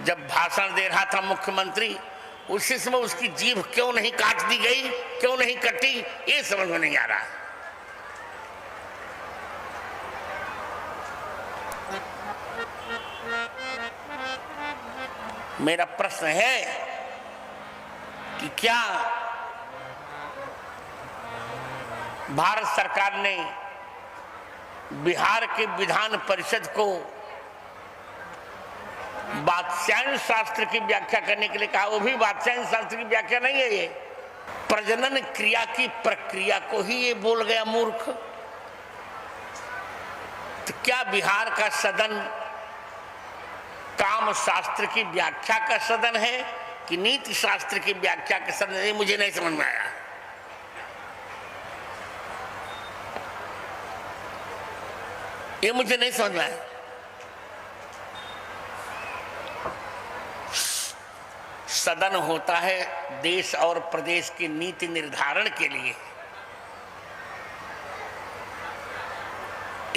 जब भाषण दे रहा था मुख्यमंत्री, उसी समय उसकी जीभ क्यों नहीं काट दी गई, क्यों नहीं कटी, ये समझ में नहीं आ रहा। मेरा प्रश्न है कि क्या भारत सरकार ने बिहार के विधान परिषद को वात्स्यायन शास्त्र की व्याख्या करने के लिए कहा? वो भी वात्स्यायन शास्त्र की व्याख्या नहीं है, ये प्रजनन क्रिया की प्रक्रिया को ही ये बोल गया मूर्ख। तो क्या बिहार का सदन काम शास्त्र की व्याख्या का सदन है कि नीति शास्त्र की व्याख्या का सदन? ये मुझे नहीं समझ में आया। ये मुझे नहीं समझ में आया। सदन होता है देश और प्रदेश की नीति निर्धारण के लिए।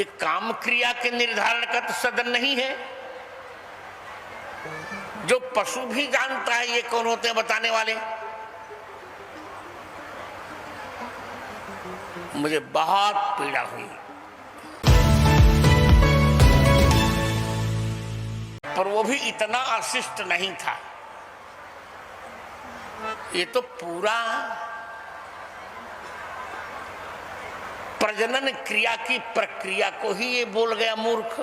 एक काम क्रिया के निर्धारण का तो सदन नहीं है। जो पशु भी जानता है ये कौन होते हैं बताने वाले। मुझे बहुत पीड़ा हुई, पर वो भी इतना अशिष्ट नहीं था। ये तो पूरा प्रजनन क्रिया की प्रक्रिया को ही ये बोल गया मूर्ख।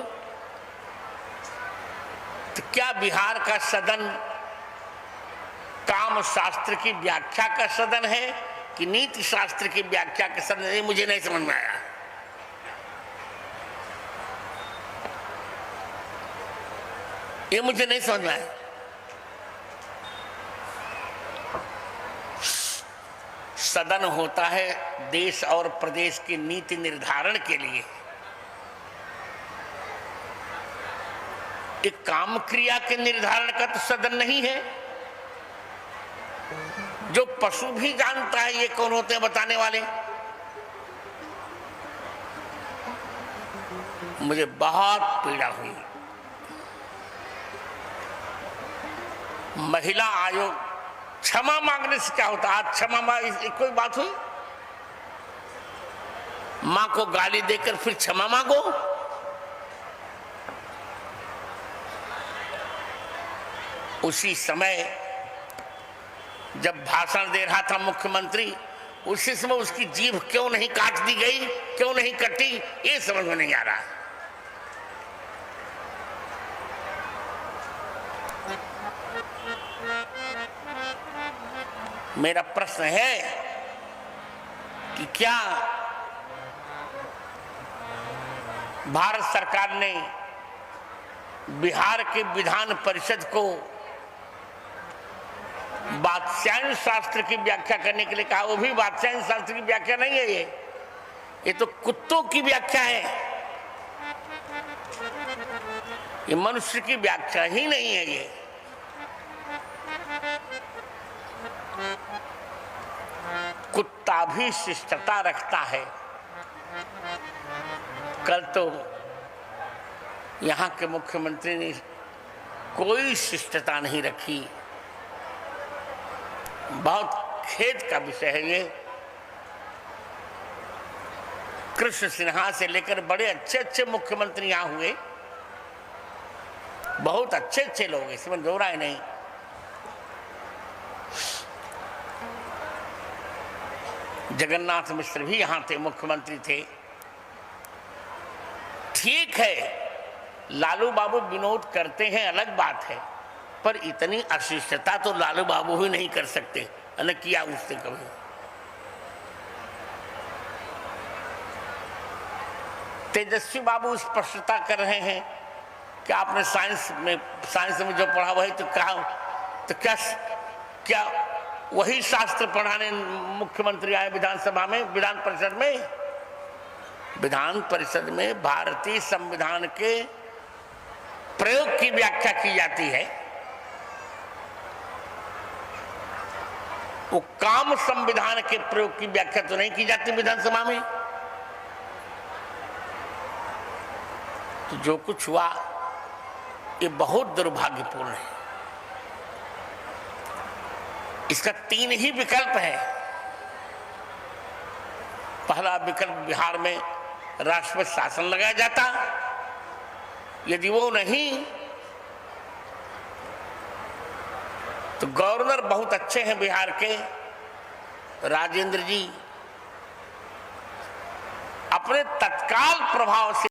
तो क्या बिहार का सदन काम शास्त्र की व्याख्या का सदन है कि नीति शास्त्र की व्याख्या का सदन? ये मुझे नहीं समझ में आया। ये मुझे नहीं समझ में आया। सदन होता है देश और प्रदेश की नीति निर्धारण के लिए। एक काम क्रिया के निर्धारण का तो सदन नहीं है। जो पशु भी जानता है ये कौन होते हैं बताने वाले। मुझे बहुत पीड़ा हुई। महिला आयोग क्षमा मांगने से क्या होता? आज क्षमा मांग कोई बात हुई? मां को गाली देकर फिर क्षमा मांगो? उसी समय जब भाषण दे रहा था मुख्यमंत्री, उसी समय उसकी जीभ क्यों नहीं काट दी गई, क्यों नहीं कटी, ये समझ में नहीं आ रहा। मेरा प्रश्न है कि क्या भारत सरकार ने बिहार के विधान परिषद को वात्स्यायन शास्त्र की व्याख्या करने के लिए कहा? वो भी वात्स्यायन शास्त्र की व्याख्या नहीं है, ये तो कुत्तों की व्याख्या है। ये मनुष्य की व्याख्या ही नहीं है। ये कुत्ता भी शिष्टता रखता है। कल तो यहाँ के मुख्यमंत्री ने कोई शिष्टता नहीं रखी। बहुत खेद का विषय है ये। कृष्ण सिन्हा से लेकर बड़े अच्छे अच्छे मुख्यमंत्री यहाँ हुए, बहुत अच्छे अच्छे लोग, इसमें दो राय नहीं। जगन्नाथ मिश्र भी यहाँ थे, मुख्यमंत्री थे। ठीक है, लालू बाबू विनोद करते हैं, अलग बात है, पर इतनी अशिष्टता तो लालू बाबू ही नहीं कर सकते, अलग किया उससे कभी। तेजस्वी बाबू स्पष्टता कर रहे हैं कि आपने साइंस में जो पढ़ा वही तो कहा, तो क्या वही शास्त्र पढ़ाने मुख्यमंत्री आए विधानसभा में, विधान परिषद में? विधान परिषद में भारतीय संविधान के प्रयोग की व्याख्या की जाती है। वो काम संविधान के प्रयोग की व्याख्या तो नहीं की जाती विधानसभा में। तो जो कुछ हुआ ये बहुत दुर्भाग्यपूर्ण है। इसका 3 ही विकल्प है। पहला विकल्प बिहार में राष्ट्रपति शासन लगाया जाता, यदि वो नहीं तो गवर्नर बहुत अच्छे हैं बिहार के, राजेंद्र जी, अपने तत्काल प्रभाव से